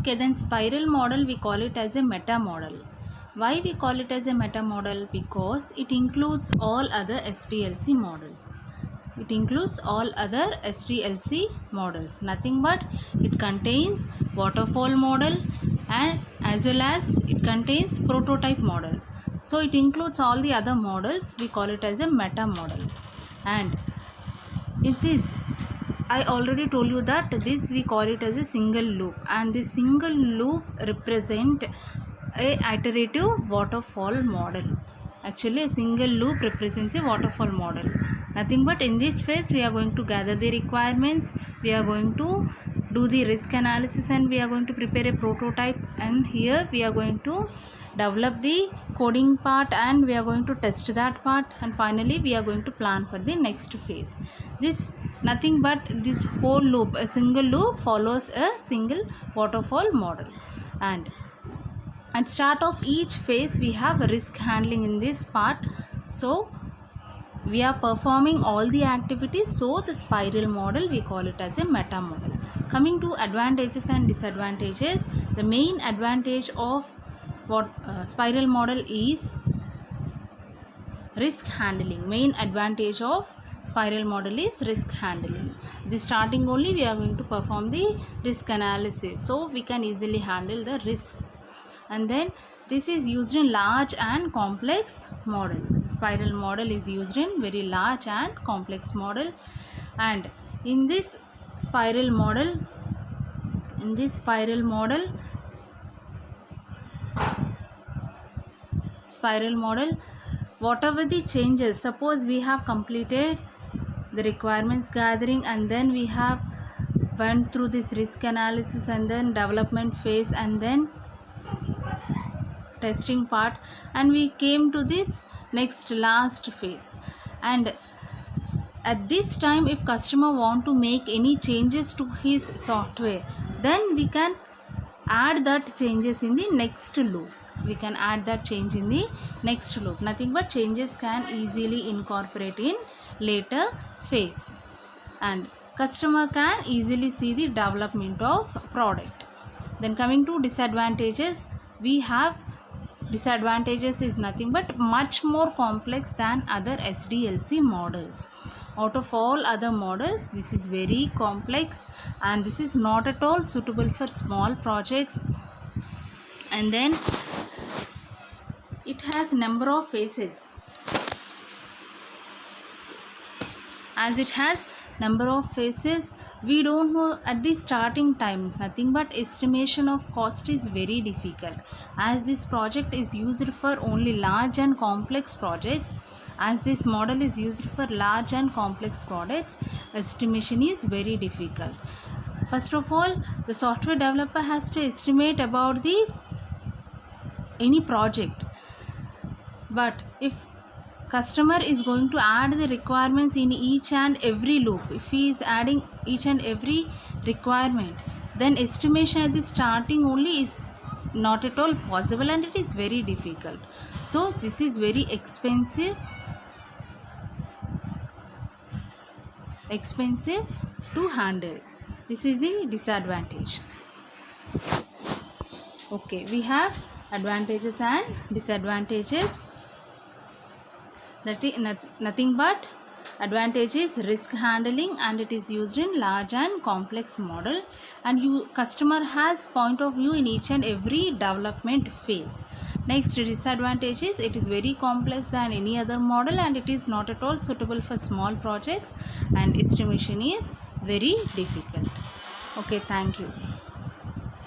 Okay, then spiral model we call it as a meta model. Why we call it as a meta model? Because it includes all other SDLC models. It includes all other SDLC models. Nothing but it contains waterfall model and as well as it contains prototype model. So it includes all the other models. We call it as a meta model. And it is, I already told you that this we call it as a single loop, and this single loop represent a iterative waterfall model. Actually a single loop represents a waterfall model. Nothing but in this phase we are going to gather the requirements, we are going to do the risk analysis, and we are going to prepare a prototype, and here we are going to develop the coding part and we are going to test that part, and finally we are going to plan for the next phase. This nothing but this whole loop, a single loop follows a single waterfall model. And at start of each phase we have risk handling in this part. So we are performing all the activities, so the spiral model we call it as a meta model. Coming to advantages and disadvantages, the main advantage of what spiral model is risk handling. Main advantage of spiral model is risk handling. The starting only we are going to perform the risk analysis, so we can easily handle the risks. And then this is used in large and complex model. Spiral model is used in very large and complex model. And in this spiral model, whatever the changes, suppose we have completed the requirements gathering and then we have went through this risk analysis and then development phase and then testing part, and we came to this last phase. And at this time if customer want to make any changes to his software, then we can add that changes in the next loop. We can add that change in the next loop. Nothing but changes can easily incorporate in later phase, and customer can easily see the development of product. Then coming to disadvantages, we have disadvantages is nothing but much more complex than other SDLC models. Out of all other models, this is very complex and this is not at all suitable for small projects. And then it has number of phases. As it has number of phases, we don't know at the starting time. Nothing but estimation of cost is very difficult. As this project is used for only large and complex projects, as this model is used for large and complex products, estimation is very difficult. First of all, the software developer has to estimate about any project. But if customer is going to add the requirements in each and every loop, if he is adding each and every requirement, then estimation at the starting only is not at all possible and it is very difficult. So this is very expensive to handle. This is the disadvantage. Okay, we have advantages and disadvantages. That is nothing but advantage is risk handling and it is used in large and complex model, and customer has point of view in each and every development phase. Next disadvantage is it is very complex than any other model and it is not at all suitable for small projects and estimation is very difficult. Okay, thank you.